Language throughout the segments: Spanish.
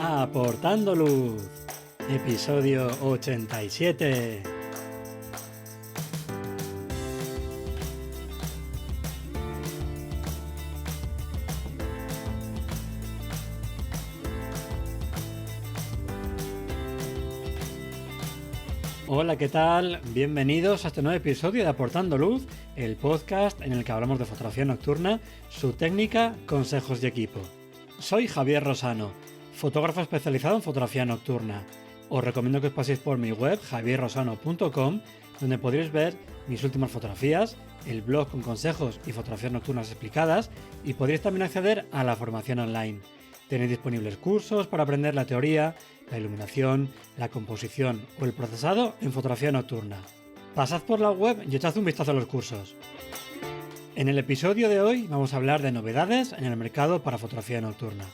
Aportando Luz, episodio 87. Hola, ¿qué tal? Bienvenidos a este nuevo episodio de Aportando Luz, el podcast en el que hablamos de fotografía nocturna, su técnica, consejos y equipo. Soy Javier Rosano, fotógrafo especializado en fotografía nocturna. Os recomiendo que os paséis por mi web javierrosano.com, donde podréis ver mis últimas fotografías, el blog con consejos y fotografías nocturnas explicadas, y podréis también acceder a la formación online. Tenéis disponibles cursos para aprender la teoría, la iluminación, la composición o el procesado en fotografía nocturna. Pasad por la web y echad un vistazo a los cursos. En el episodio de hoy vamos a hablar de novedades en el mercado para fotografía nocturna.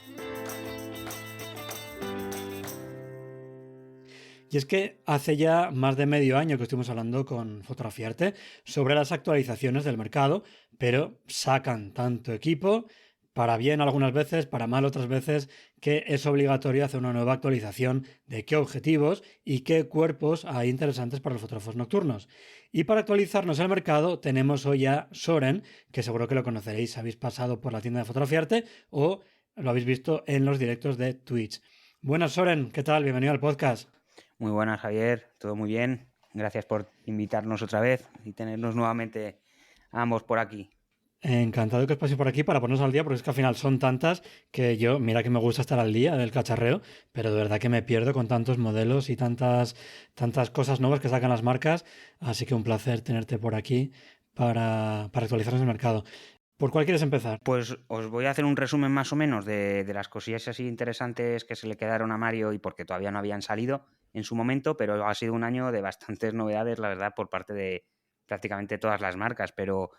Y es que hace ya más de medio año que estuvimos hablando con Fotografiarte sobre las actualizaciones del mercado, pero sacan tanto equipo, para bien algunas veces, para mal otras veces, que es obligatorio hacer una nueva actualización de qué objetivos y qué cuerpos hay interesantes para los fotógrafos nocturnos. Y para actualizarnos el mercado tenemos hoy a Soren, que seguro que lo conoceréis, habéis pasado por la tienda de Fotografiarte o lo habéis visto en los directos de Twitch. Buenas, Soren, ¿qué tal? Bienvenido al podcast. Muy buenas, Javier, todo muy bien. Gracias por invitarnos otra vez y tenernos nuevamente a ambos por aquí. Encantado que os paséis por aquí para ponernos al día, porque es que al final son tantas que yo, mira que me gusta estar al día del cacharreo, pero de verdad que me pierdo con tantos modelos y tantas cosas nuevas que sacan las marcas, así que un placer tenerte por aquí para actualizarnos el mercado. ¿Por cuál quieres empezar? Pues os voy a hacer un resumen más o menos de las cosillas así interesantes que se le quedaron a Mario y porque todavía no habían salido en su momento, pero ha sido un año de bastantes novedades, la verdad, por parte de prácticamente todas las marcas. Pero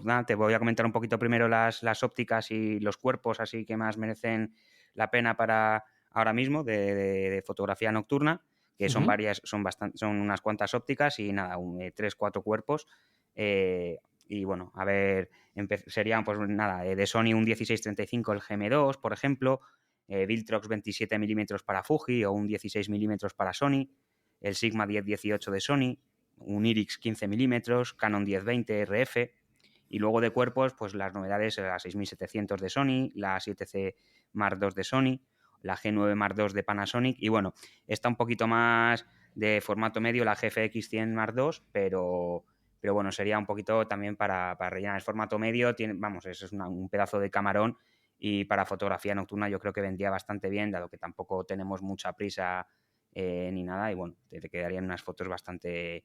nada, te voy a comentar un poquito primero las ópticas y los cuerpos así que más merecen la pena para ahora mismo de fotografía nocturna, que son varias, son unas cuantas ópticas y nada, 3-4 cuerpos. Y bueno, a ver, serían pues nada, de Sony un 16-35 el GM2, por ejemplo, Viltrox 27 mm para Fuji o un 16 mm para Sony, el Sigma 10-18 de Sony, un Irix 15 mm, Canon 10-20 RF, y luego de cuerpos, pues las novedades, la 6700 de Sony, la 7C Mark II de Sony, la G9 Mark II de Panasonic, y bueno, está un poquito más de formato medio la GFX 100 Mark II, pero bueno, sería un poquito también para rellenar el formato medio. Es un pedazo de camarón y para fotografía nocturna yo creo que vendría bastante bien, dado que tampoco tenemos mucha prisa ni nada, y bueno, te quedarían unas fotos bastante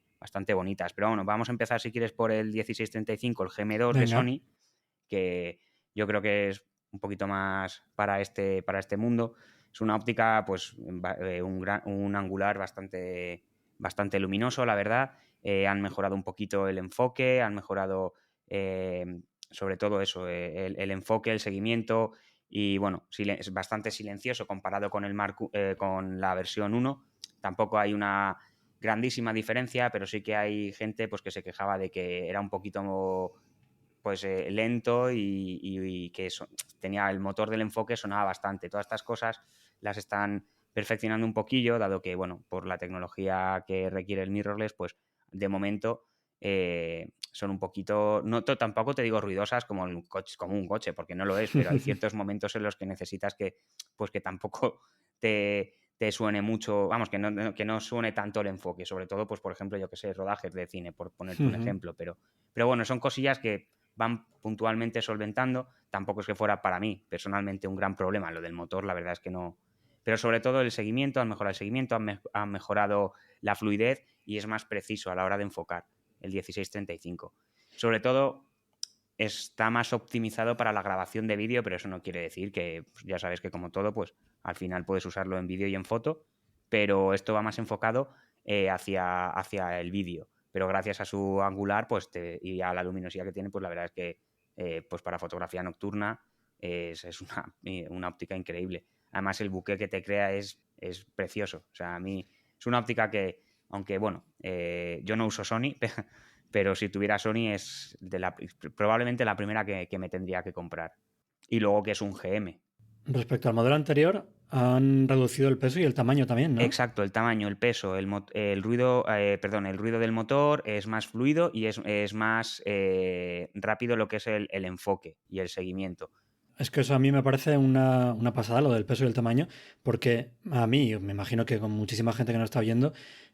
bonitas. Pero bueno, vamos a empezar si quieres por el 16-35, el GM2 de Sony, que yo creo que es un poquito más para este mundo. Es una óptica, pues un angular bastante luminoso, la verdad. Han mejorado un poquito el enfoque, han mejorado sobre todo eso, el enfoque, el seguimiento, y bueno, es bastante silencioso comparado con con la versión 1. Tampoco hay una grandísima diferencia, pero sí que hay gente pues que se quejaba de que era un poquito pues lento y que tenía el motor del enfoque, sonaba bastante. Todas estas cosas las están perfeccionando un poquillo, dado que, bueno, por la tecnología que requiere el mirrorless, pues de momento son un poquito, no tampoco te digo ruidosas como un coche, porque no lo es, pero hay ciertos momentos en los que necesitas que tampoco te suene mucho, vamos, que no suene tanto el enfoque, sobre todo, pues por ejemplo, yo que sé, rodajes de cine, por ponerte un ejemplo, pero bueno, son cosillas que van puntualmente solventando. Tampoco es que fuera para mí personalmente un gran problema lo del motor, la verdad es que no. Pero sobre todo el seguimiento, han mejorado el seguimiento, han mejorado la fluidez y es más preciso a la hora de enfocar el 16-35. Sobre todo está más optimizado para la grabación de vídeo, pero eso no quiere decir que, pues ya sabes que como todo, pues al final puedes usarlo en vídeo y en foto, pero esto va más enfocado hacia el vídeo. Pero gracias a su angular y a la luminosidad que tiene, pues la verdad es que pues para fotografía nocturna es una óptica increíble. Además, el bokeh que te crea es precioso. O sea, a mí es una óptica que, aunque bueno, yo no uso Sony, pero si tuviera Sony es probablemente la primera que me tendría que comprar. Y luego que es un GM. Respecto al modelo anterior, han reducido el peso y el tamaño también, ¿no? Exacto, el tamaño, el peso, el ruido, el ruido del motor es más fluido y es más rápido lo que es el enfoque y el seguimiento. Es que eso a mí me parece una pasada, lo del peso y el tamaño, porque a mí, me imagino que con muchísima gente que nos está viendo,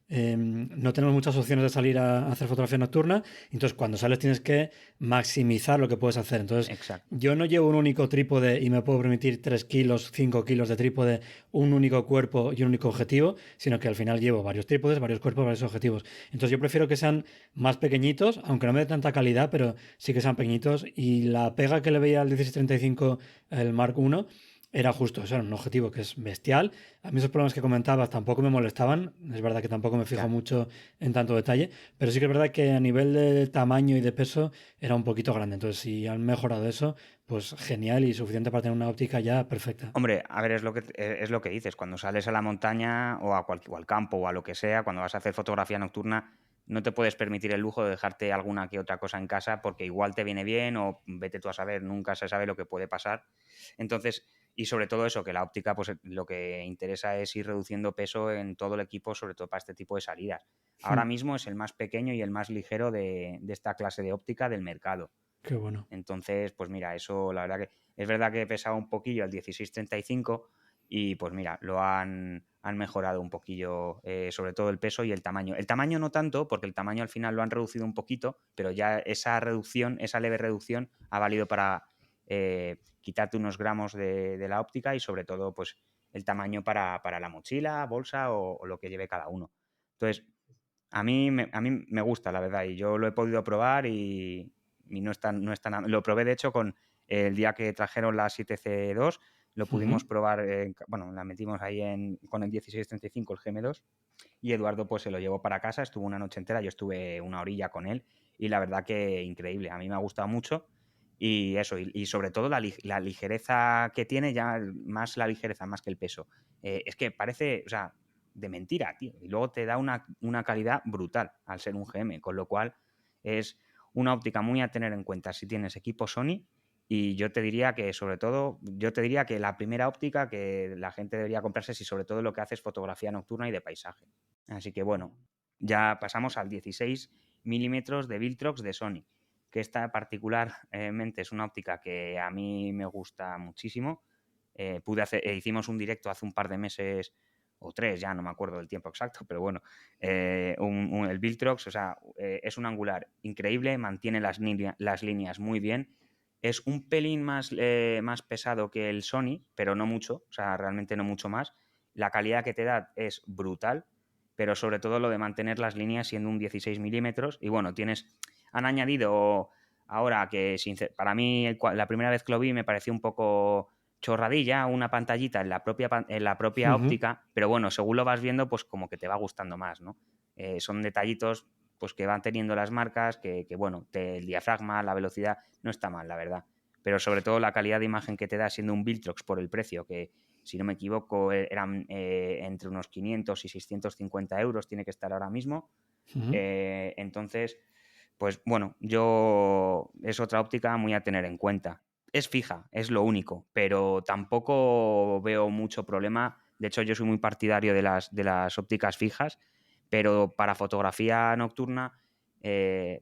no tenemos muchas opciones de salir a hacer fotografía nocturna, entonces cuando sales tienes que maximizar lo que puedes hacer. Entonces, Exacto. yo no llevo un único trípode y me puedo permitir 3 kilos, 5 kilos de trípode, un único cuerpo y un único objetivo, sino que al final llevo varios trípodes, varios cuerpos, varios objetivos. Entonces yo prefiero que sean más pequeñitos, aunque no me dé tanta calidad, pero sí que sean pequeñitos. Y la pega que le veía al 1635, el Mark I, era justo eso, era un objetivo que es bestial. A mí esos problemas que comentabas tampoco me molestaban. Es verdad que tampoco me fijo Claro. mucho en tanto detalle, pero sí que es verdad que a nivel de tamaño y de peso era un poquito grande. Entonces, si han mejorado eso, pues genial y suficiente para tener una óptica ya perfecta. Hombre, a ver, es lo que dices. Cuando sales a la montaña o al campo o a lo que sea, cuando vas a hacer fotografía nocturna, no te puedes permitir el lujo de dejarte alguna que otra cosa en casa porque igual te viene bien o vete tú a saber, nunca se sabe lo que puede pasar. Entonces, y sobre todo eso, que la óptica, pues lo que interesa es ir reduciendo peso en todo el equipo, sobre todo para este tipo de salidas. Ahora Hmm, mismo es el más pequeño y el más ligero de esta clase de óptica del mercado. qué bueno. Entonces, pues mira, eso la verdad que es verdad que pesaba un poquillo el 1635 y pues mira, han mejorado un poquillo, sobre todo el peso y el tamaño. El tamaño no tanto, porque el tamaño al final lo han reducido un poquito, pero ya esa reducción, esa leve reducción, ha valido para quitarte unos gramos de la óptica y sobre todo pues el tamaño para la mochila, bolsa o lo que lleve cada uno. Entonces, a mí me gusta, la verdad, y yo lo he podido probar y no es tan. Lo probé, de hecho, con el día que trajeron la 7C2, lo Ujú. pudimos probar, bueno, la metimos ahí con el 1635, el GM2, y Eduardo pues se lo llevó para casa, estuvo una noche entera, yo estuve una horilla con él, y la verdad que increíble, a mí me ha gustado mucho, y eso, y sobre todo la ligereza que tiene, ya más la ligereza, más que el peso. Es que parece, o sea, de mentira, tío. Y luego te da una calidad brutal al ser un GM, con lo cual es una óptica muy a tener en cuenta si tienes equipo Sony. Y yo te diría que, sobre todo, yo te diría que la primera óptica que la gente debería comprarse si sobre todo lo que hace es fotografía nocturna y de paisaje. Así que bueno, ya pasamos al 16 milímetros de Viltrox de Sony, que esta particularmente es una óptica que a mí me gusta muchísimo. Hicimos un directo hace un par de meses o 3, ya no me acuerdo del tiempo exacto, pero bueno, el Viltrox, o sea, es un angular increíble, mantiene las líneas muy bien, es un pelín más pesado que el Sony, pero no mucho, o sea, realmente no mucho más. La calidad que te da es brutal, pero sobre todo lo de mantener las líneas siendo un 16 milímetros. Y bueno, han añadido ahora que para mí la primera vez que lo vi me pareció un poco chorradilla, una pantallita en la propia Ujú. óptica, pero bueno, según lo vas viendo, pues como que te va gustando más, ¿no? Son detallitos pues que van teniendo las marcas, que bueno, el diafragma, la velocidad, no está mal, la verdad. Pero sobre todo la calidad de imagen que te da siendo un Viltrox por el precio, que si no me equivoco eran entre unos 500 y 650 euros, tiene que estar ahora mismo. Ujú. Entonces, pues bueno, es otra óptica muy a tener en cuenta. Es fija, es lo único, pero tampoco veo mucho problema. De hecho, yo soy muy partidario de las ópticas fijas, pero para fotografía nocturna,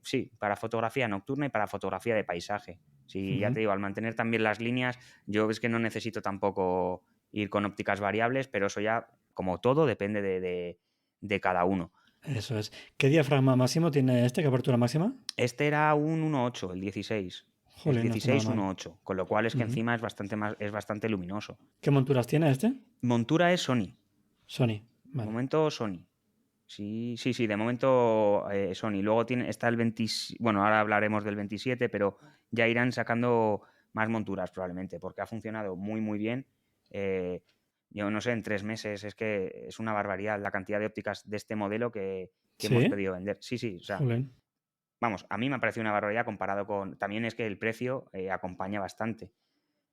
sí, para fotografía nocturna y para fotografía de paisaje. Sí, ya Ujú. te digo, al mantener también las líneas, yo es que no necesito tampoco ir con ópticas variables, pero eso ya, como todo, depende de cada uno. Eso es. ¿Qué diafragma máximo tiene este? ¿Qué apertura máxima? Este era un 1.8, el 16. Es Jolín, no está nada 16 mal. 1.8, con lo cual es que Ujú. encima es bastante luminoso. ¿Qué monturas tiene este? Montura es Sony. Sony. De Vale. momento Sony. Sí, sí, sí, de momento Sony. Luego está el 20, bueno, ahora hablaremos del 27, pero ya irán sacando más monturas probablemente, porque ha funcionado muy, muy bien. Eh, yo no sé, en 3 meses es que es una barbaridad la cantidad de ópticas de este modelo que hemos ¿Sí? pedido vender. Sí, sí, o sea, Jolín. vamos, a mí me ha parecido una barbaridad comparado con. También es que el precio acompaña bastante.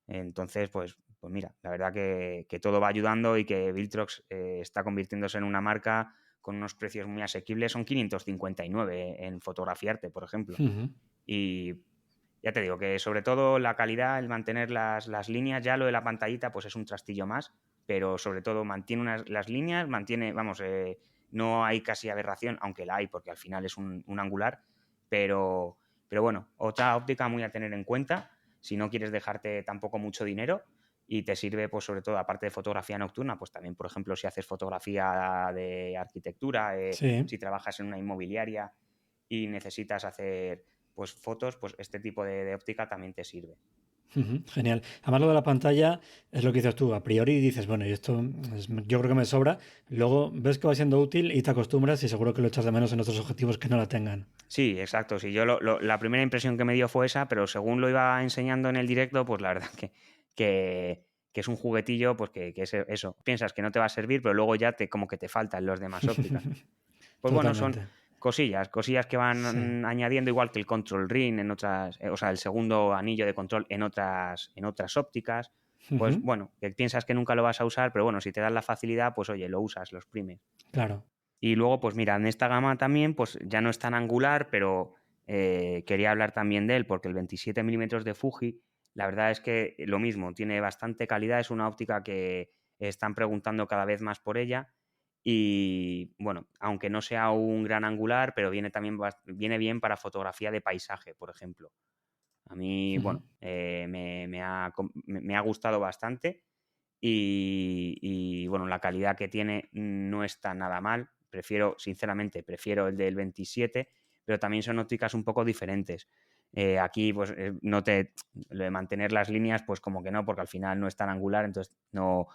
Entonces, pues mira, la verdad que todo va ayudando y que Viltrox está convirtiéndose en una marca con unos precios muy asequibles. Son 559 en Fotografiarte, por ejemplo. Ujú. Y ya te digo que sobre todo la calidad, el mantener las líneas, ya lo de la pantallita, pues es un trastillo más, pero sobre todo mantiene las líneas, no hay casi aberración, aunque la hay porque al final es un angular, pero bueno, otra óptica muy a tener en cuenta si no quieres dejarte tampoco mucho dinero y te sirve, pues sobre todo, aparte de fotografía nocturna, pues también, por ejemplo, si haces fotografía de arquitectura, Sí. si trabajas en una inmobiliaria y necesitas hacer pues fotos, pues este tipo de óptica también te sirve. Ujú, genial. Además, lo de la pantalla es lo que dices tú. A priori dices, bueno, y esto yo creo que me sobra. Luego ves que va siendo útil y te acostumbras y seguro que lo echas de menos en otros objetivos que no la tengan. Sí, exacto. Sí, yo la primera impresión que me dio fue esa, pero según lo iba enseñando en el directo, pues la verdad que es un juguetillo, pues que es eso. Piensas que no te va a servir, pero luego ya como que te faltan los demás ópticas. Pues bueno, son Totalmente. cosillas que Sí. van añadiendo, igual que el control ring en otras, o sea, el segundo anillo de control en otras ópticas. Pues Ujú, bueno, que piensas que nunca lo vas a usar, pero bueno, si te dan la facilidad, pues oye, lo usas, lo exprimes. claro. Y luego, pues mira, en esta gama también, pues ya no es tan angular, pero quería hablar también de él, porque el 27 milímetros de Fuji, la verdad es que lo mismo, tiene bastante calidad, es una óptica que están preguntando cada vez más por ella. Y bueno, aunque no sea un gran angular, pero viene bien para fotografía de paisaje, por ejemplo. A mí, Ujú. bueno, me ha gustado bastante bueno, la calidad que tiene no está nada mal. Sinceramente, prefiero el del 27, pero también son ópticas un poco diferentes. Aquí, pues, lo de mantener las líneas, pues como que no, porque al final no es tan angular, entonces no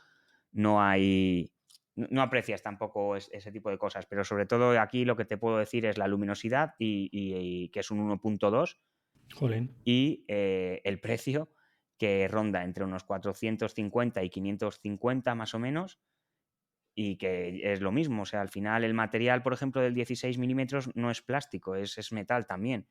hay, no aprecias tampoco ese tipo de cosas. Pero sobre todo aquí lo que te puedo decir es la luminosidad y que es un 1.2 Jolín. y el precio que ronda entre unos 450 y 550 más o menos y que es lo mismo. O sea, al final el material, por ejemplo, del 16 milímetros no es plástico, es metal también.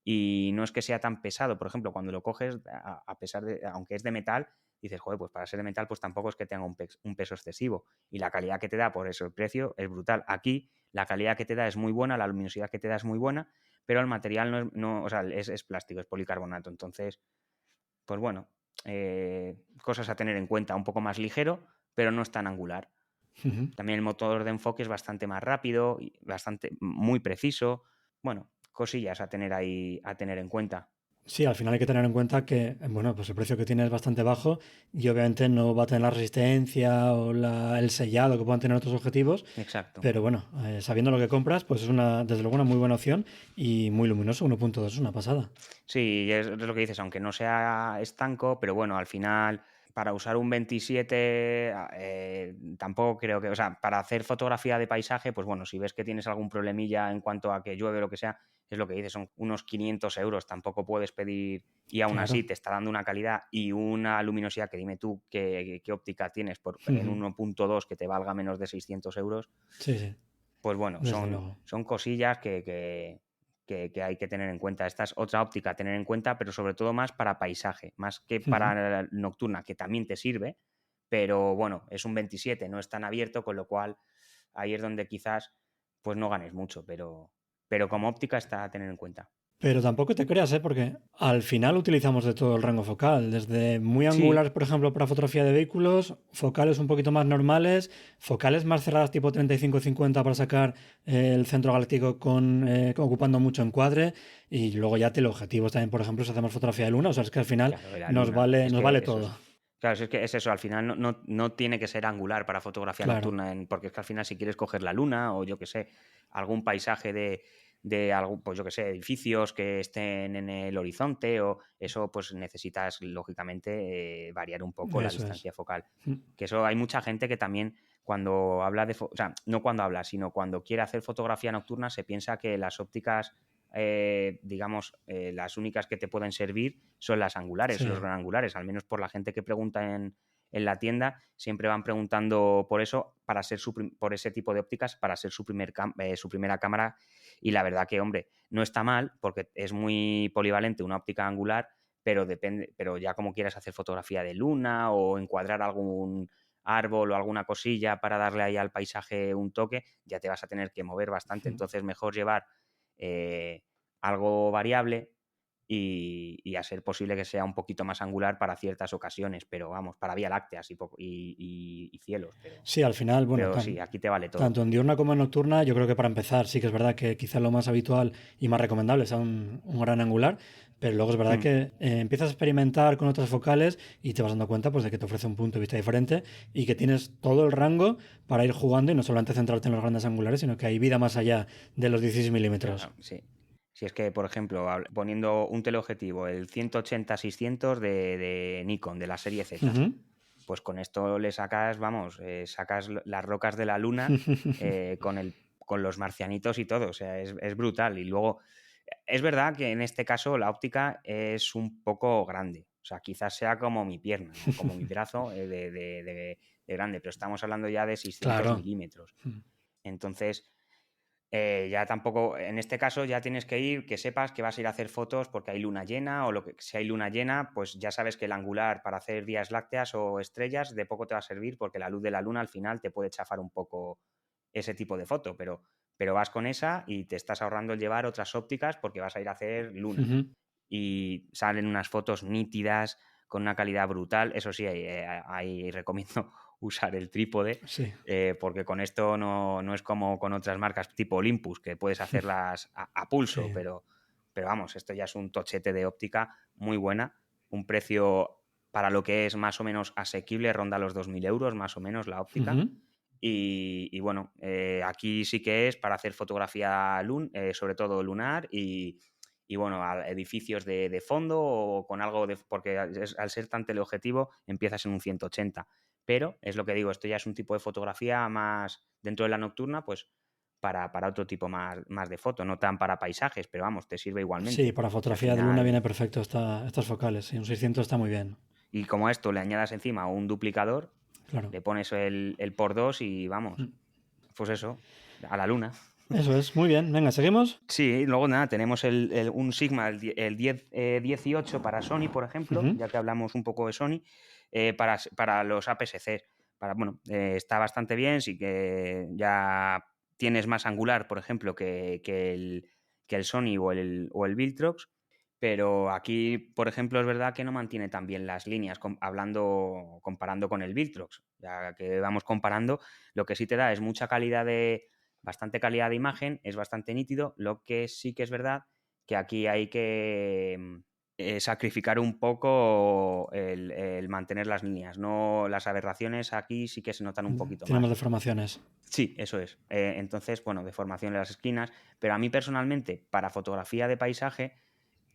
Y no es que sea tan pesado. Por ejemplo, cuando lo coges, a pesar de, aunque es de metal, dices, joder, pues para ser de metal, pues tampoco es que tenga un peso excesivo. Y la calidad que te da por eso el precio es brutal. Aquí la calidad que te da es muy buena, la luminosidad que te da es muy buena, pero el material o sea, es plástico, es policarbonato. Entonces, pues bueno, cosas a tener en cuenta. Un poco más ligero, pero no es tan angular. Ujú. También el motor de enfoque es bastante más rápido y muy preciso. Bueno, cosillas a tener ahí, a tener en cuenta. Sí, al final hay que tener en cuenta que, bueno, pues el precio que tiene es bastante bajo y obviamente no va a tener la resistencia o el sellado que puedan tener otros objetivos, Exacto. pero bueno, sabiendo lo que compras, pues es desde luego una muy buena opción y muy luminoso, 1.2 es una pasada. Sí, es lo que dices, aunque no sea estanco, pero bueno, al final, para usar un 27, tampoco creo que, o sea, para hacer fotografía de paisaje, pues bueno, si ves que tienes algún problemilla en cuanto a que llueve o lo que sea, es lo que dices, son unos 500 euros, tampoco puedes pedir, y aún así Claro. te está dando una calidad y una luminosidad que dime tú qué óptica tienes en Ujú. 1.2 que te valga menos de 600 euros, Sí, sí, pues bueno, desde luego. son cosillas que hay que tener en cuenta. Esta es otra óptica a tener en cuenta, pero sobre todo más para paisaje, más que Ujú. para nocturna, que también te sirve, pero bueno, es un 27, no es tan abierto, con lo cual ahí es donde quizás pues no ganes mucho, pero como óptica está a tener en cuenta. Pero tampoco te creas, ¿eh? Porque al final utilizamos de todo el rango focal, desde muy Sí, angulares, por ejemplo, para fotografía de vehículos, focales un poquito más normales, focales más cerradas tipo 35-50 para sacar el centro galáctico ocupando mucho encuadre y luego ya teleobjetivos también, por ejemplo, si hacemos fotografía de luna, o sea, es que al final claro, de la nos luna. vale, Es nos que vale eso todo. es. Claro, es que es eso, al final no tiene que ser angular para fotografía Claro. nocturna, porque es que al final si quieres coger la luna o yo que sé, algún paisaje de algún, pues yo que sé, edificios que estén en el horizonte o eso, pues necesitas lógicamente variar un poco la Eso es. distancia focal. Mm. Que eso hay mucha gente que también cuando habla o sea, no cuando habla, sino cuando quiere hacer fotografía nocturna se piensa que las ópticas digamos, las únicas que te pueden servir son las angulares, los Sí. gran angulares, al menos por la gente que pregunta en la tienda, siempre van preguntando por eso, por ese tipo de ópticas, para ser su primera cámara. Y la verdad que, hombre, no está mal porque es muy polivalente una óptica angular, pero depende, pero ya como quieras hacer fotografía de luna o encuadrar algún árbol o alguna cosilla para darle ahí al paisaje un toque, ya te vas a tener que mover bastante. Mm. Entonces, mejor llevar eh, algo variable y a ser posible que sea un poquito más angular para ciertas ocasiones, pero vamos, para Vía Lácteas y cielos, Sí, al final, bueno, pero sí, aquí te vale todo. tanto en diurna como en nocturna, yo creo que para empezar sí que es verdad que quizá lo más habitual y más recomendable sea un gran angular, pero luego es verdad Mm, que empiezas a experimentar con otras focales y te vas dando cuenta pues, de que te ofrece un punto de vista diferente y que tienes todo el rango para ir jugando y no solamente centrarte en los grandes angulares, sino que hay vida más allá de los 16 milímetros. claro, sí. Si es que, por ejemplo, poniendo un teleobjetivo, el 180-600 de Nikon, de la serie Z, Ujú. pues con esto le sacas, vamos, sacas las rocas de la luna con los marcianitos y todo, o sea, es brutal. Y luego, es verdad que en este caso la óptica es un poco grande, o sea, quizás sea como mi pierna o como mi brazo de grande, pero estamos hablando ya de 600 Claro. milímetros. Entonces, ya tampoco, en este caso ya tienes que ir, que sepas que vas a ir a hacer fotos porque hay luna llena o lo que si hay luna llena, pues ya sabes que el angular para hacer vías lácteas o estrellas de poco te va a servir porque la luz de la luna al final te puede chafar un poco ese tipo de foto, pero vas con esa y te estás ahorrando el llevar otras ópticas porque vas a ir a hacer luna Ujú. y salen unas fotos nítidas con una calidad brutal. Eso sí, ahí recomiendo usar el trípode Sí. porque con esto no es como con otras marcas tipo Olympus, que puedes hacerlas a pulso, Sí. pero vamos, esto ya es un tochete de óptica muy buena, un precio para lo que es más o menos asequible, ronda los 2.000 euros más o menos la óptica. Ujú. Y bueno, aquí sí que es para hacer fotografía sobre todo lunar y bueno, a edificios de fondo o con algo de... porque al ser tan teleobjetivo empiezas en un 180. Pero es lo que digo, esto ya es un tipo de fotografía más dentro de la nocturna, pues para otro tipo más de foto, no tan para paisajes, pero vamos, te sirve Sí, igualmente. para Que al fotografía de luna viene final, perfecto estas focales. Sí, un 600 está muy bien. y como a esto le añadas encima un duplicador, Claro. le pones el por dos y vamos, pues eso, a la luna. Eso es, muy bien. Venga, seguimos. Sí, luego nada, tenemos un Sigma, el 10, 18 para Sony, por ejemplo, Ujú. ya que hablamos un poco de Sony, para los APS-C. Bueno, está bastante bien, sí que ya tienes más angular, por ejemplo, que el Sony o el Viltrox, pero aquí, por ejemplo, es verdad que no mantiene tan bien las líneas, comparando con el Viltrox. Ya que vamos comparando, lo que sí te da es mucha calidad bastante calidad de imagen, es bastante nítido, lo que sí que es verdad que aquí hay que sacrificar un poco el mantener las líneas, no las aberraciones aquí sí que se notan un poquito Tenemos más. deformaciones. Sí, eso es. Entonces, bueno, deformación en las esquinas, pero a mí personalmente, para fotografía de paisaje,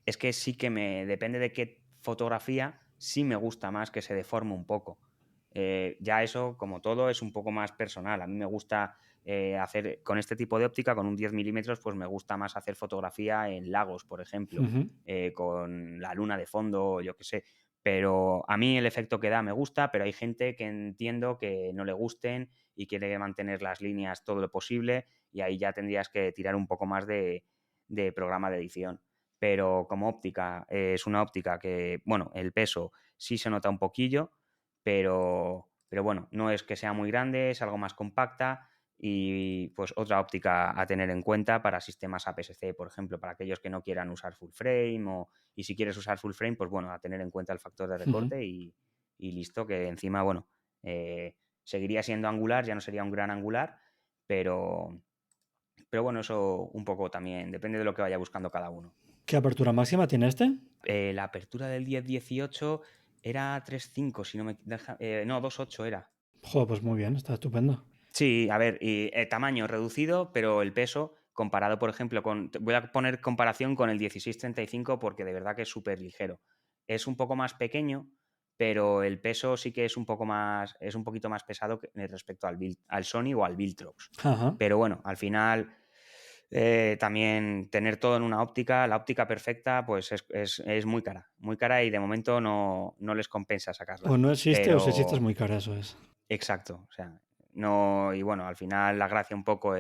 es que sí que depende de qué fotografía, sí me gusta más que se deforme un poco. Ya eso, como todo, es un poco más personal. A mí me gusta hacer, con este tipo de óptica, con un 10 milímetros, pues me gusta más hacer fotografía en lagos, por ejemplo, Ujú. con la luna de fondo, yo qué sé. Pero a mí el efecto que da me gusta, pero hay gente que entiendo que no le gusten y quiere mantener las líneas todo lo posible y ahí ya tendrías que tirar un poco más de programa de edición. Pero como óptica, es una óptica que, bueno, el peso sí se nota un poquillo, pero bueno, no es que sea muy grande, es algo más compacta y pues otra óptica a tener en cuenta para sistemas APS-C, por ejemplo, para aquellos que no quieran usar full frame y si quieres usar full frame, pues bueno, a tener en cuenta el factor de Ujú. recorte y listo, que encima, bueno, seguiría siendo angular, ya no sería un gran angular, pero, pero bueno, eso un poco también depende de lo que vaya buscando cada uno. ¿Qué apertura máxima tiene este? La apertura del 10-18 era 3.5, si no me deja. No, 2.8 era. Joder, pues muy bien, está estupendo. Sí, a ver, y, tamaño reducido, pero el peso, comparado, por ejemplo, voy a poner comparación con el 16-35 porque de verdad que es súper ligero. Es un poco más pequeño, pero el peso sí que es un poquito más pesado respecto al Sony o al Viltrox. Ajá. Pero bueno, al final también tener todo en una óptica, la óptica perfecta, pues es muy cara y de momento no les compensa O sacarla. no existe o si existe es Pero muy cara, eso es. exacto, o sea, no, y bueno, al final la gracia un poco,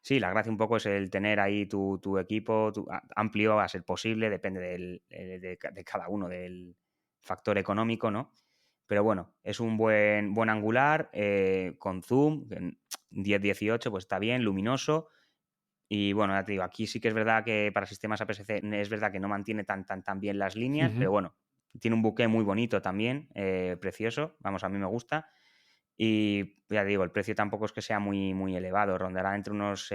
sí, la gracia un poco es el tener ahí tu equipo amplio a ser posible, depende de cada uno, del factor económico, ¿no? Pero bueno, es un buen angular, con zoom, 10-18, pues está bien, luminoso Y bueno, ya te digo, aquí sí que es verdad que para sistemas APS-C es verdad que no mantiene tan bien las líneas, pero Ujú. bueno, tiene un buque muy bonito también, precioso, vamos, a mí me gusta. Y ya te digo, el precio tampoco es que sea muy elevado, rondará entre unos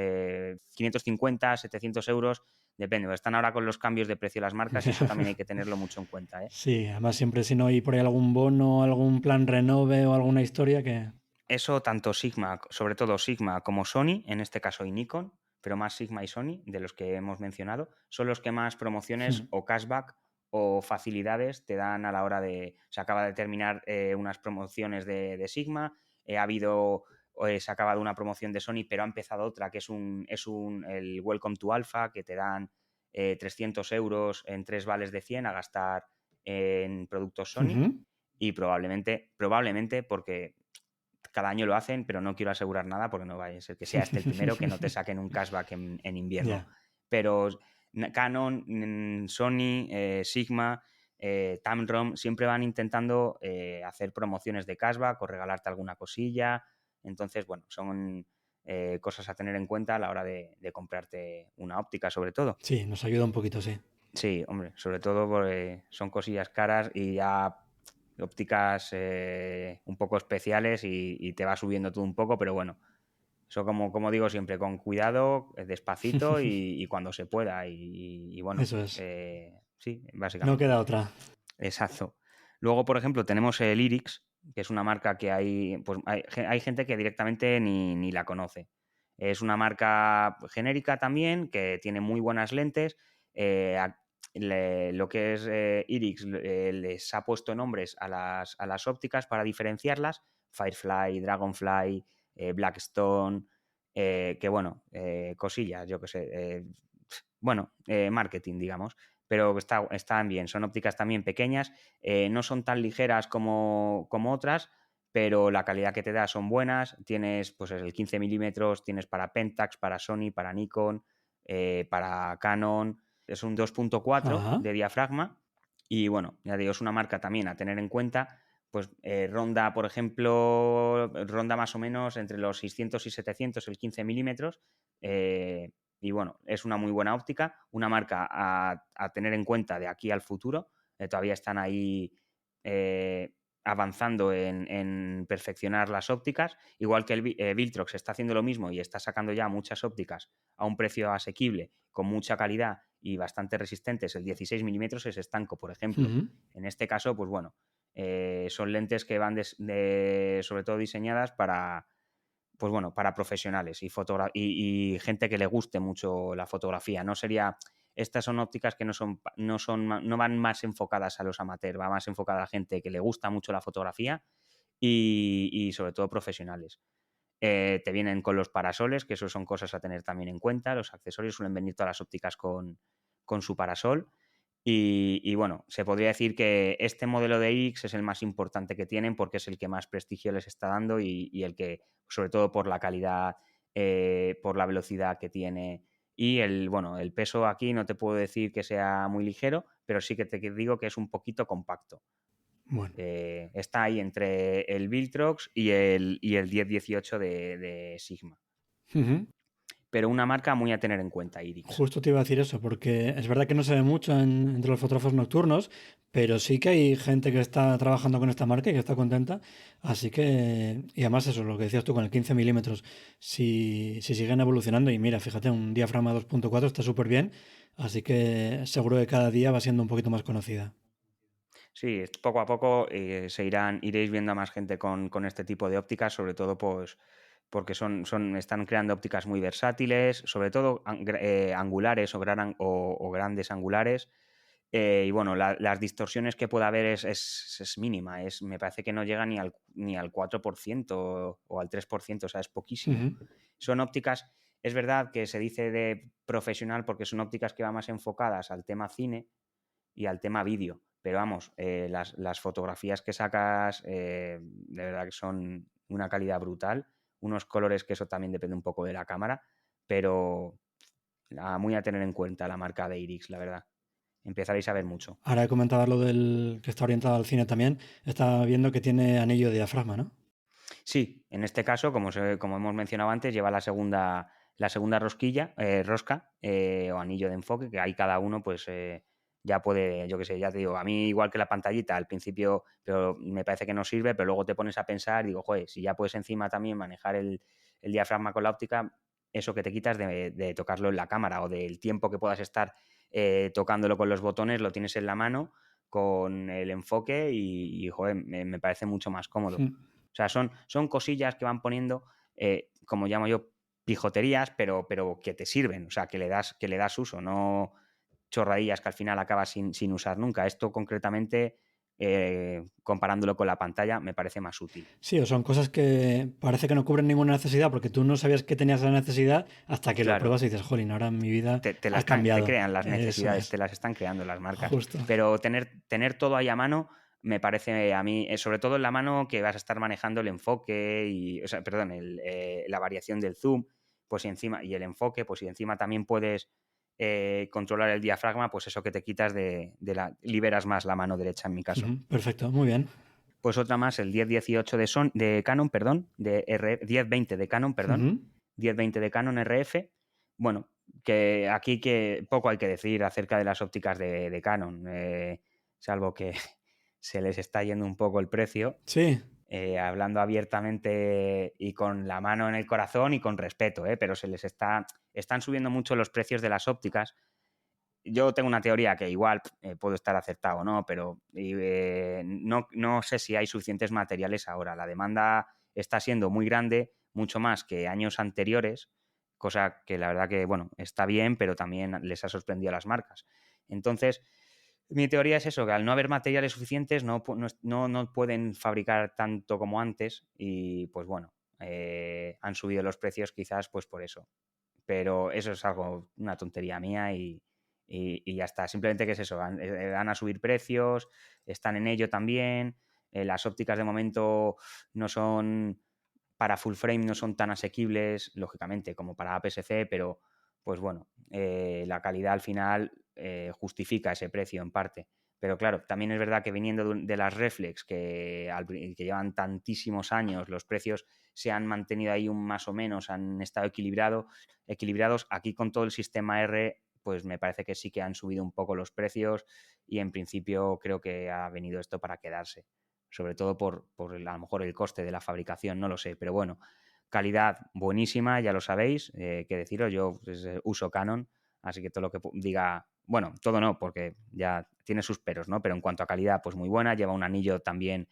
550, 700 euros, depende, están ahora con los cambios de precio las marcas y eso también hay que tenerlo mucho en cuenta, ¿eh? Sí, además siempre si no hay por ahí algún bono, algún plan renove o alguna historia que... Eso tanto Sigma, sobre todo Sigma como Sony, en este caso y Nikon, pero más Sigma y Sony, de los que hemos mencionado, son los que más promociones o cashback o facilidades te dan a la hora de... Se acaba de terminar unas promociones de Sigma, se ha acabado una promoción de Sony, pero ha empezado otra que es el Welcome to Alpha, que te dan 300 euros en 3 vales de 100 a gastar en productos Sony Ujú. y probablemente porque cada año lo hacen, pero no quiero asegurar nada porque no vaya a ser que sea este el primero que no te saquen un cashback en invierno. Ya. Pero Canon, Sony, Sigma, Tamron siempre van intentando hacer promociones de cashback o regalarte alguna cosilla. Entonces, bueno, son cosas a tener en cuenta a la hora de comprarte una óptica, sobre todo. Sí, nos ayuda un poquito, sí. Sí, hombre, sobre todo porque son cosillas caras y ya ópticas un poco especiales y te va subiendo todo un poco, pero bueno, eso como digo siempre, con cuidado, despacito y cuando se pueda. Y bueno, Eso es. sí, No básicamente. queda otra. Exacto. Luego, por ejemplo, tenemos el Irix, que es una marca que pues hay gente que directamente ni la conoce. Es una marca genérica también, que tiene muy buenas lentes. Eh, a- lo que es Irix les ha puesto nombres a las ópticas para diferenciarlas. Firefly, Dragonfly, Blackstone, que bueno, cosillas, yo qué sé. Bueno, marketing, digamos, pero están bien. Son ópticas también pequeñas, no son tan ligeras como otras, pero la calidad que te da son buenas. Tienes pues el 15 milímetros, tienes para Pentax, para Sony, para Nikon, para Canon. Es un 2.4 Ajá. de diafragma y bueno, ya digo, es una marca también a tener en cuenta. Pues ronda, por ejemplo, ronda más o menos entre los 600 y 700 el 15 milímetros. Y bueno, es una muy buena óptica, una marca a tener en cuenta de aquí al futuro. Todavía están ahí avanzando en perfeccionar las ópticas, igual que Viltrox está haciendo lo mismo y está sacando ya muchas ópticas a un precio asequible, con mucha calidad y bastante resistentes. El 16 milímetros es estanco, por ejemplo. Ujú. En este caso, pues bueno, son lentes que van sobre todo diseñadas pues bueno, para profesionales y gente que le guste mucho la fotografía. Estas son ópticas que no van más enfocadas a los amateurs, va más enfocada a la gente que le gusta mucho la fotografía y sobre todo profesionales. Te vienen con los parasoles, que eso son cosas a tener también en cuenta. Los accesorios suelen venir todas las ópticas con su parasol. Y bueno, se podría decir que este modelo de X es el más importante que tienen porque es el que más prestigio les está dando y el que, sobre todo por la calidad, por la velocidad que tiene y el peso aquí no te puedo decir que sea muy ligero, pero sí que te digo que es un poquito compacto. Bueno. Está ahí entre el Viltrox y el 1018 de Sigma. Ujú. Pero una marca muy a tener en cuenta, Irix. Justo te iba a decir eso, porque es verdad que no se ve mucho entre los fotógrafos nocturnos, pero sí que hay gente que está trabajando con esta marca y que está contenta. Así que, y además eso, lo que decías tú con el 15 milímetros, si siguen evolucionando, y mira, fíjate, un diafragma 2.4 está súper bien, así que seguro que cada día va siendo un poquito más conocida. Sí, poco a poco iréis viendo a más gente con este tipo de ópticas, sobre todo pues porque están creando ópticas muy versátiles, sobre todo angulares o grandes angulares. Y bueno, las distorsiones que pueda haber es mínima. Me parece que no llega ni al 4% o al 3%, o sea, es poquísimo. Ujú. Son ópticas, es verdad que se dice de profesional porque son ópticas que van más enfocadas al tema cine y al tema vídeo. Pero vamos, las fotografías que sacas de verdad que son una calidad brutal, unos colores que eso también depende un poco de la cámara, pero muy a tener en cuenta la marca de Irix, la verdad. Empezaréis a ver mucho. Ahora que comentabas lo del que está orientado al cine también, estaba viendo que tiene anillo de diafragma, ¿no? Sí, en este caso, como hemos mencionado antes, lleva la segunda rosca o anillo de enfoque, que ahí cada uno pues ya puede, yo qué sé, ya te digo, a mí igual que la pantallita al principio, pero me parece que no sirve, pero luego te pones a pensar y digo, joder, si ya puedes encima también manejar el diafragma con la óptica, eso que te quitas de tocarlo en la cámara o del tiempo que puedas estar tocándolo con los botones, lo tienes en la mano con el enfoque y joder, me parece mucho más cómodo. O sea, son cosillas que van poniendo, como llamo yo, pijoterías, pero que te sirven, o sea, que le das uso, no chorradillas que al final acabas sin usar nunca. Esto concretamente, comparándolo con la pantalla, me parece más útil. Sí, o son cosas que parece que no cubren ninguna necesidad porque tú no sabías que tenías la necesidad hasta que lo Claro, pruebas y dices, jolín, ahora mi vida te ha te cambiado. crean las Eso necesidades, es, te las están creando las marcas. justo. Pero tener todo ahí a mano me parece a mí, sobre todo en la mano que vas a estar manejando el enfoque y, o sea, perdón, la variación del zoom, pues y encima, y el enfoque, pues y encima también puedes controlar el diafragma, pues eso que te quitas liberas más la mano derecha en mi caso. Perfecto, muy bien. Pues otra más, el 1018 de Canon, perdón, 1020 de Canon, perdón, 1020 de Canon RF. Bueno, que aquí que poco hay que decir acerca de las ópticas de Canon, salvo que se les está yendo un poco el precio. Sí. Hablando abiertamente y con la mano en el corazón y con respeto, pero están subiendo mucho los precios de las ópticas. Yo tengo una teoría que igual puedo estar acertado o no, pero no sé si hay suficientes materiales ahora. La demanda está siendo muy grande, mucho más que años anteriores, cosa que la verdad que, bueno, está bien, pero también les ha sorprendido a las marcas. Entonces, mi teoría es eso, que al no haber materiales suficientes no pueden fabricar tanto como antes y, pues bueno, han subido los precios quizás pues por eso. Pero eso es una tontería mía y ya está. Simplemente que es eso, van a subir precios, están en ello también. Las ópticas de momento no son, para full frame no son tan asequibles, lógicamente, como para APS-C, pero pues bueno, la calidad al final justifica ese precio en parte. Pero claro, también es verdad que viniendo de las reflex, que llevan tantísimos años, los precios se han mantenido ahí más o menos, han estado equilibrados. Aquí con todo el sistema R, pues me parece que sí que han subido un poco los precios y en principio creo que ha venido esto para quedarse. Sobre todo por a lo mejor el coste de la fabricación, no lo sé, pero bueno, calidad buenísima, ya lo sabéis, qué deciros, yo pues, uso Canon, así que todo lo que diga, bueno, todo no, porque ya tiene sus peros, ¿no? Pero en cuanto a calidad, pues muy buena, lleva un anillo también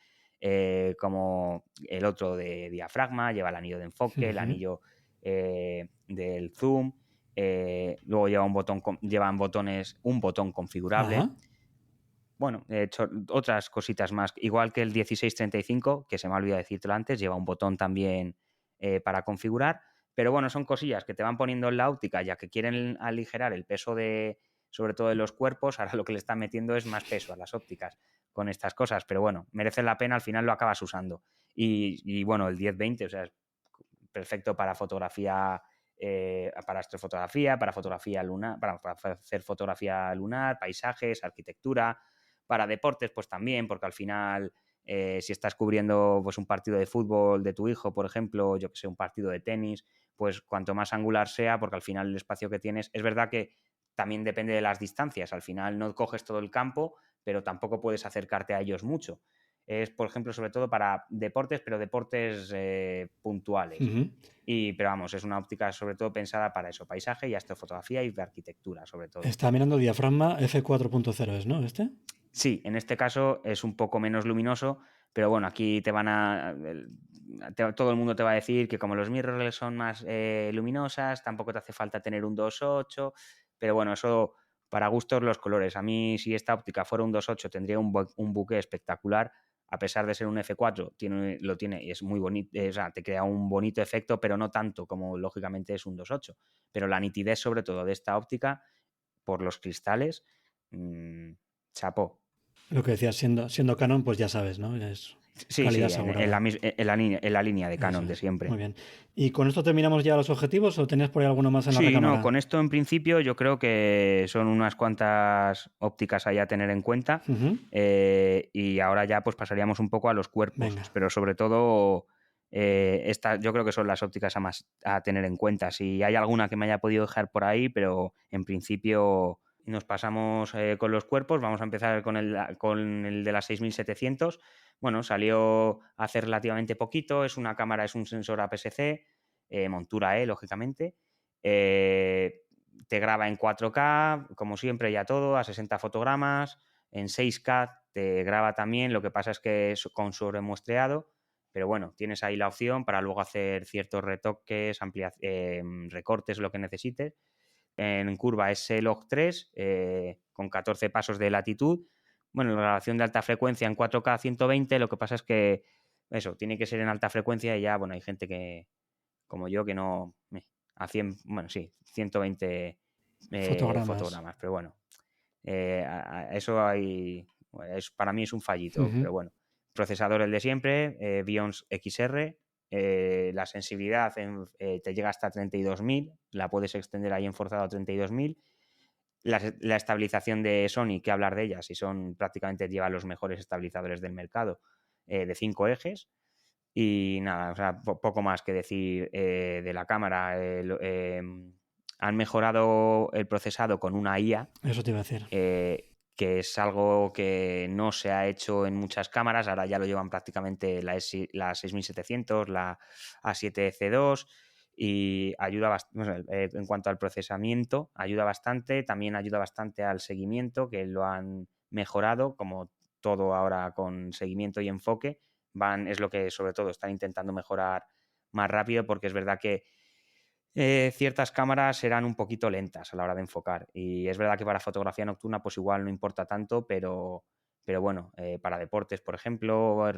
como el otro de diafragma, lleva el anillo de enfoque, el anillo del zoom, luego lleva un botón configurable. Ajá. Bueno, he hecho otras cositas más, igual que el 1635, que se me ha olvidado decírtelo antes, lleva un botón también para configurar, pero bueno, son cosillas que te van poniendo en la óptica, ya que quieren aligerar el peso sobre todo de los cuerpos, ahora lo que le están metiendo es más peso a las ópticas con estas cosas, pero bueno, merece la pena, al final lo acabas usando. Y bueno, el 1020, o sea, es perfecto para fotografía, para astrofotografía, para fotografía lunar, para hacer fotografía lunar, paisajes, arquitectura. Para deportes, pues también, porque al final, si estás cubriendo pues, un partido de fútbol de tu hijo, por ejemplo, yo que sé, un partido de tenis, pues cuanto más angular sea, porque al final el espacio que tienes, es verdad que también depende de las distancias, al final no coges todo el campo, pero tampoco puedes acercarte a ellos mucho. Es, por ejemplo, sobre todo para deportes, pero deportes puntuales. Pero vamos, es una óptica sobre todo pensada para eso, paisaje y astrofotografía y de arquitectura, sobre todo. Está mirando diafragma f4.0, ¿es, no? ¿Este? Sí, en este caso es un poco menos luminoso, pero bueno, aquí todo el mundo te va a decir que como los mirrorless son más luminosas, tampoco te hace falta tener un 2.8, pero bueno, eso para gustos los colores. A mí, si esta óptica fuera un 2.8, tendría un bokeh espectacular. A pesar de ser un F4, lo tiene y es muy bonito, o sea, te crea un bonito efecto, pero no tanto como lógicamente es un 2.8. Pero la nitidez, sobre todo, de esta óptica, por los cristales, chapó. Lo que decías, siendo Canon, pues ya sabes, ¿no? Es Sí, calidad sí, asegurada. en la línea de Eso Canon de es. siempre. Muy bien. ¿Y con esto terminamos ya los objetivos o tenías por ahí alguno más en la Sí, no, recámara? con esto en principio yo creo que son unas cuantas ópticas ahí a tener en cuenta y ahora ya pues pasaríamos un poco a los cuerpos, Venga. pero sobre todo Yo creo que son las ópticas a tener en cuenta. Si hay alguna que me haya podido dejar por ahí, pero en principio nos pasamos con los cuerpos. Vamos a empezar con el de las 6700. Bueno, salió hace relativamente poquito. Es un sensor APS-C, montura lógicamente. Te graba en 4K, como siempre, ya todo, a 60 fotogramas. En 6K te graba también, lo que pasa es que es con sobremuestreado, pero bueno, tienes ahí la opción para luego hacer ciertos retoques, recortes, lo que necesites. En curva es log 3 con 14 pasos de latitud. Bueno, la grabación de alta frecuencia en 4K 120, lo que pasa es que eso, tiene que ser en alta frecuencia y ya, bueno, hay gente que, como yo, que no... a 100, bueno, sí, 120 Fotogramas. fotogramas, pero bueno, eso para mí es un fallito, Ujú. pero bueno. Procesador el de siempre, Bions XR, la sensibilidad te llega hasta 32.000, la puedes extender ahí en forzado a 32.000. La estabilización de Sony, que hablar de ella, si son prácticamente lleva los mejores estabilizadores del mercado, de 5 ejes. Y nada, o sea, poco más que decir de la cámara. Han mejorado el procesado con una IA, Eso te iba a decir. que es algo que no se ha hecho en muchas cámaras. Ahora ya lo llevan prácticamente la 6700, la A7C2, y ayuda bastante, en cuanto al procesamiento, ayuda bastante. También ayuda bastante al seguimiento, que lo han mejorado, como todo ahora con seguimiento y enfoque. Es lo que sobre todo están intentando mejorar más rápido, porque es verdad que ciertas cámaras serán un poquito lentas a la hora de enfocar, y es verdad que para fotografía nocturna pues igual no importa tanto, pero bueno, para deportes, por ejemplo,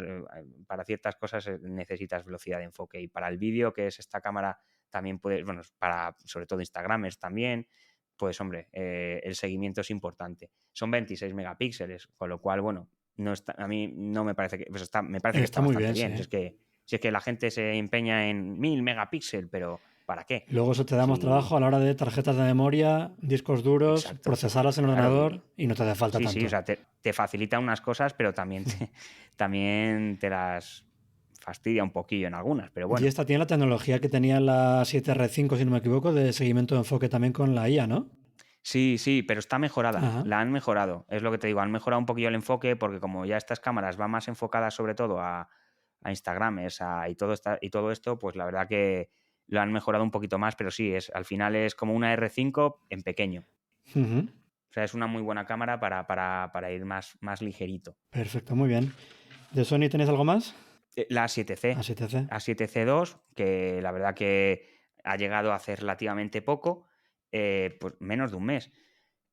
para ciertas cosas necesitas velocidad de enfoque, y para el vídeo, que es esta cámara, también puedes, bueno, para sobre todo Instagramers también, pues hombre, el seguimiento es importante. Son 26 megapíxeles, con lo cual, bueno, no está, a mí no me parece que, pues me parece que está Está muy bastante bien, sí. bien. Si es que la gente se empeña en 1000 megapíxeles, pero ¿para qué? Luego eso te da más Sí, trabajo a la hora de tarjetas de memoria, discos duros, exacto. procesarlas en el Claro, ordenador y no te hace falta sí, o tanto. sea, te facilita unas cosas, pero también también te las fastidia un poquillo en algunas, pero Y bueno. esta tiene la tecnología que tenía la 7R5, si no me equivoco, de seguimiento de enfoque también con la IA, ¿no? Sí, pero está mejorada, Ajá. la han mejorado, es lo que te digo, han mejorado un poquillo el enfoque, porque como ya estas cámaras van más enfocadas sobre todo a Instagramers y todo esto, pues la verdad que lo han mejorado un poquito más, pero sí, al final es como una R5 en pequeño. Ujú. O sea, es una muy buena cámara para ir más ligerito. Perfecto, muy bien. ¿De Sony tenéis algo más? La A7C, A7C. A7C2, que la verdad que ha llegado hace relativamente poco, pues menos de un mes.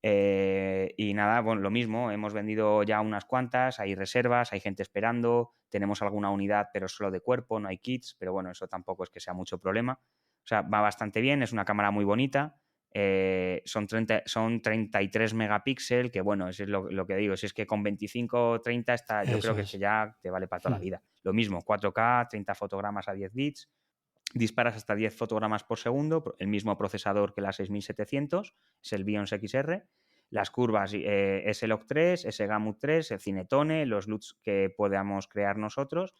Y nada, bueno, lo mismo, hemos vendido ya unas cuantas, hay reservas, hay gente esperando, tenemos alguna unidad, pero solo de cuerpo, no hay kits, pero bueno, eso tampoco es que sea mucho problema. O sea, va bastante bien, es una cámara muy bonita. Son 33 megapíxeles, que bueno, eso es lo que digo, si es que con 25 o 30 yo creo Eso que es que es. ya te vale para toda la Mm. vida. Lo mismo, 4K, 30 fotogramas a 10 bits, disparas hasta 10 fotogramas por segundo, el mismo procesador que la 6700, es el Bions XR. Las curvas es el OC3, es el Gamut 3, el Cinetone, los LUTs que podamos crear nosotros.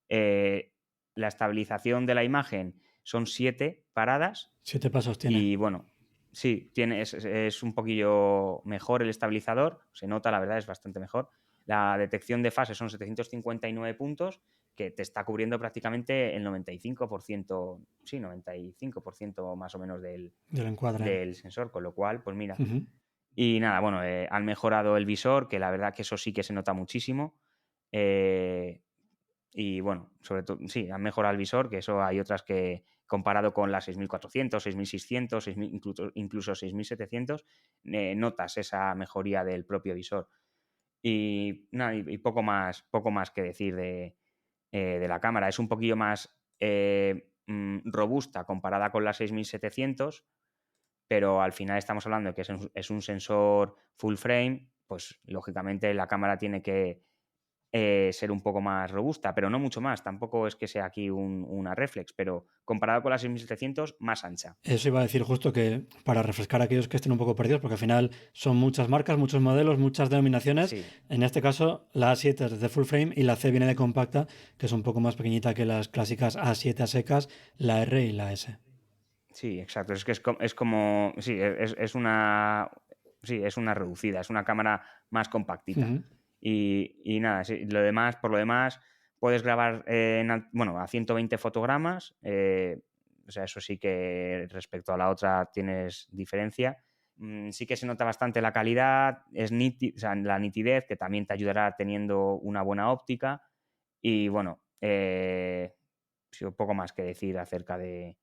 Eh, la estabilización de la imagen son 7 paradas, 7 pasos tiene. y bueno, sí, es un poquillo mejor el estabilizador, se nota, la verdad, es bastante mejor. La detección de fase son 759 puntos, que te está cubriendo prácticamente el 95%, sí, 95% más o menos Del encuadre. del sensor, con lo cual, pues mira. Ujú. Y nada, bueno, han mejorado el visor, que la verdad que eso sí que se nota muchísimo. Eh, y bueno, sobre todo, sí, han mejorado el visor, que eso hay otras que, comparado con las 6400, 6600, 6000, incluso 6700, notas esa mejoría del propio visor. Y, nada, y poco más que decir de la cámara. Es un poquillo más robusta comparada con la 6700, pero al final estamos hablando de que es un sensor full frame, pues lógicamente la cámara tiene que ser un poco más robusta, pero no mucho más. Tampoco es que sea aquí una reflex, pero comparado con la 6700, más ancha. Eso iba a decir justo que para refrescar a aquellos que estén un poco perdidos, porque al final son muchas marcas, muchos modelos, muchas denominaciones. Sí, En este caso, la A7 es de full frame y la C viene de compacta, que es un poco más pequeñita que las clásicas A7 a secas, la R y la S. sí, exacto. Es que es como, sí, es una, sí, es una reducida, es una cámara más compactita. Ujú. Y nada, sí, por lo demás, puedes grabar bueno, a 120 fotogramas. O sea, eso sí que respecto a la otra tienes diferencia. Sí que se nota bastante la calidad, o sea, la nitidez, que también te ayudará teniendo una buena óptica. Y bueno, sí, un poco más que decir acerca de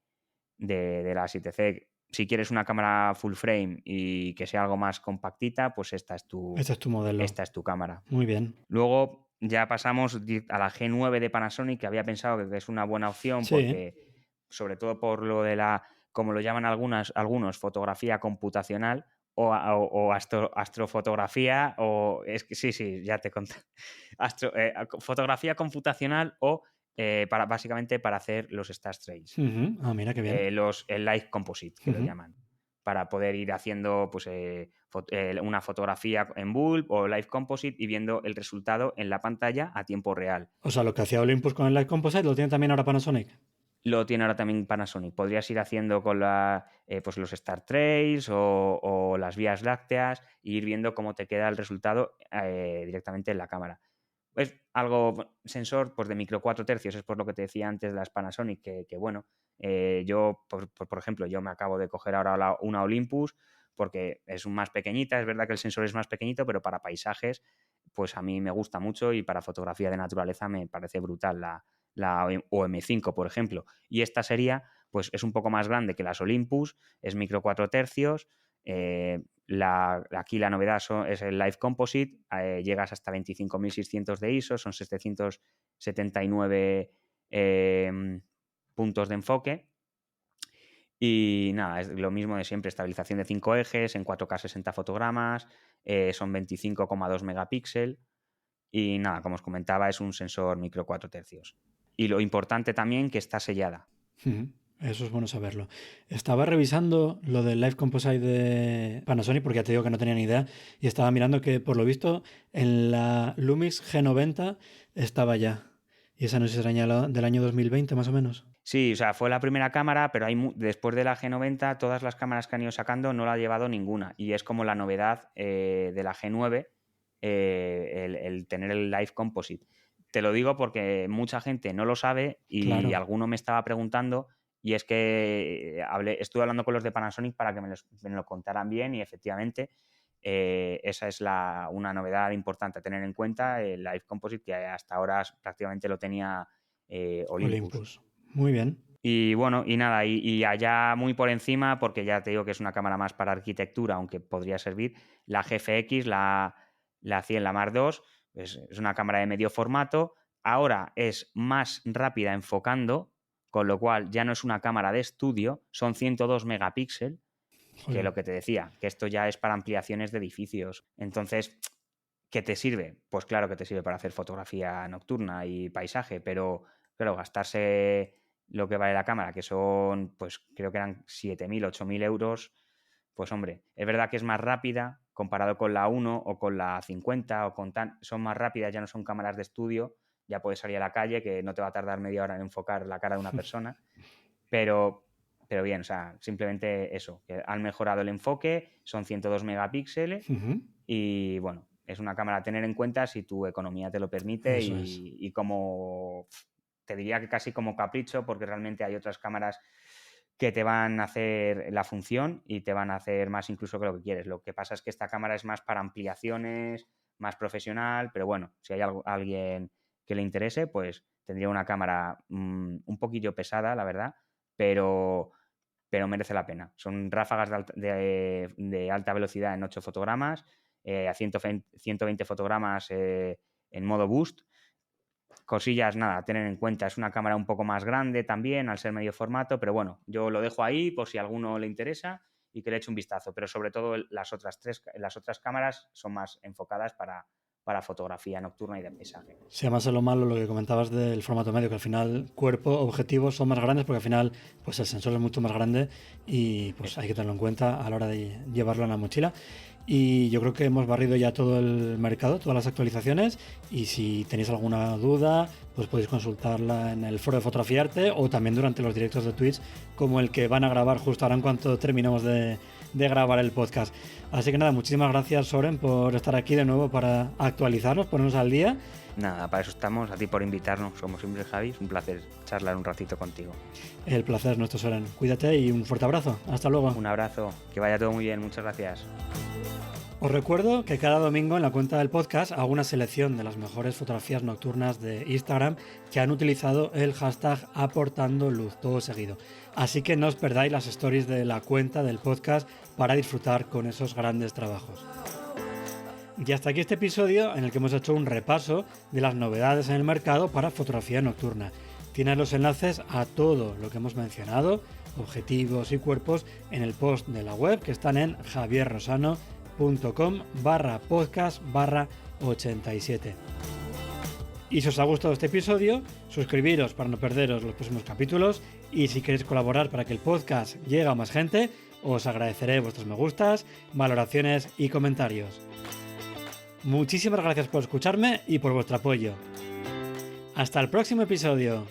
la 7C. Si quieres una cámara full frame y que sea algo más compactita, pues Este es tu modelo. esta es tu cámara. Muy bien. Luego ya pasamos a la G9 de Panasonic, que había pensado que es una buena opción Sí. porque, sobre todo por lo de la, como lo llaman algunos, fotografía computacional o astrofotografía, o es que sí, ya te conté. Fotografía computacional o básicamente para hacer los Star Trails. Ujú. Ah, mira qué bien. El Live Composite, que lo Ujú. llaman, para poder ir haciendo pues, una fotografía en bulb o Live Composite y viendo el resultado en la pantalla a tiempo real. O sea, lo que hacía Olympus con el Light Composite lo tiene también ahora Panasonic. Lo tiene ahora también Panasonic. Podrías ir haciendo con pues los Star Trails o las vías lácteas e ir viendo cómo te queda el resultado directamente en la cámara. Es algo, sensor pues de micro 4 tercios, es por lo que te decía antes de las Panasonic, que bueno, yo, por ejemplo, yo me acabo de coger ahora una Olympus porque es más pequeñita, es verdad que el sensor es más pequeñito, pero para paisajes, pues a mí me gusta mucho y para fotografía de naturaleza me parece brutal la OM5, por ejemplo. Y esta sería, pues es un poco más grande que las Olympus, es micro 4 tercios, aquí la novedad es el Live Composite, llegas hasta 25.600 de ISO, son 779 puntos de enfoque. Y nada, es lo mismo de siempre, estabilización de 5 ejes en 4K 60 fotogramas, son 25,2 megapíxeles y nada, como os comentaba, es un sensor micro 4 tercios. Y lo importante también que está sellada. Ujú. Eso es bueno saberlo. Estaba revisando lo del Live Composite de Panasonic porque ya te digo que no tenía ni idea y estaba mirando que por lo visto en la Lumix G90 estaba ya. Y esa no sé si será del año 2020 más o menos. Sí, o sea, fue la primera cámara, pero después de la G90, todas las cámaras que han ido sacando no la ha llevado ninguna. Y es como la novedad de la G9, el tener el Live Composite. Te lo digo porque mucha gente no lo sabe y Claro. alguno me estaba preguntando. Y es que estuve hablando con los de Panasonic para que me lo contaran bien y efectivamente esa es una novedad importante a tener en cuenta, el Live Composite, que hasta ahora prácticamente lo tenía Olympus. Olympus. Muy bien. Y bueno, y nada, y allá muy por encima, porque ya te digo que es una cámara más para arquitectura, aunque podría servir, la GFX, la 100, la Mark II, es una cámara de medio formato. Ahora es más rápida enfocando, con lo cual ya no es una cámara de estudio, son 102 megapíxeles, que Joder. lo que te decía, que esto ya es para ampliaciones de edificios. Entonces, ¿qué te sirve? Pues claro que te sirve para hacer fotografía nocturna y paisaje, pero claro, gastarse lo que vale la cámara, que son, pues creo que eran 7.000, 8.000 euros, pues hombre, es verdad que es más rápida comparado con la 1 o con la 50 o son más rápidas, ya no son cámaras de estudio, ya puedes salir a la calle, que no te va a tardar media hora en enfocar la cara de una persona, pero, pero bien, o sea, simplemente eso, que han mejorado el enfoque, son 102 megapíxeles Ujú. y bueno, es una cámara a tener en cuenta si tu economía te lo permite Eso es. y como te diría que casi como capricho, porque realmente hay otras cámaras que te van a hacer la función y te van a hacer más incluso que lo que quieres. Lo que pasa es que esta cámara es más para ampliaciones, más profesional, pero bueno, si hay alguien que le interese, pues tendría una cámara un poquillo pesada, la verdad, pero, pero merece la pena. Son ráfagas de alta velocidad en 8 fotogramas, a 120 fotogramas en modo boost. Cosillas, nada, a tener en cuenta. Es una cámara un poco más grande también, al ser medio formato, pero bueno, yo lo dejo ahí por si a alguno le interesa y que le eche un vistazo. Pero sobre todo las otras cámaras son más enfocadas para fotografía nocturna y de paisaje. Sí, además es lo malo lo que comentabas del formato medio, que al final cuerpo, objetivos son más grandes porque al final pues el sensor es mucho más grande y pues hay que tenerlo en cuenta a la hora de llevarlo en la mochila. Y yo creo que hemos barrido ya todo el mercado, todas las actualizaciones, y si tenéis alguna duda pues podéis consultarla en el foro de Fotografiarte o también durante los directos de Twitch, como el que van a grabar justo ahora en cuanto terminemos de grabar el podcast. Así que nada, muchísimas gracias, Soren, por estar aquí de nuevo para actualizarnos, ponernos al día. Nada, para eso estamos, a ti por invitarnos, como siempre, Javi, es un placer charlar un ratito contigo. El placer es nuestro, Soren. Cuídate y un fuerte abrazo. Hasta luego. Un abrazo, que vaya todo muy bien, muchas gracias. Os recuerdo que cada domingo en la cuenta del podcast hago una selección de las mejores fotografías nocturnas de Instagram que han utilizado el hashtag #aportandoluz, todo seguido. Así que no os perdáis las stories de la cuenta del podcast para disfrutar con esos grandes trabajos. Y hasta aquí este episodio en el que hemos hecho un repaso de las novedades en el mercado para fotografía nocturna. Tienes los enlaces a todo lo que hemos mencionado, objetivos y cuerpos, en el post de la web que están en javierrosano.com/podcast/87. Y si os ha gustado este episodio, suscribiros para no perderos los próximos capítulos, y si queréis colaborar para que el podcast llegue a más gente, os agradeceré vuestros me gustas, valoraciones y comentarios. Muchísimas gracias por escucharme y por vuestro apoyo. Hasta el próximo episodio.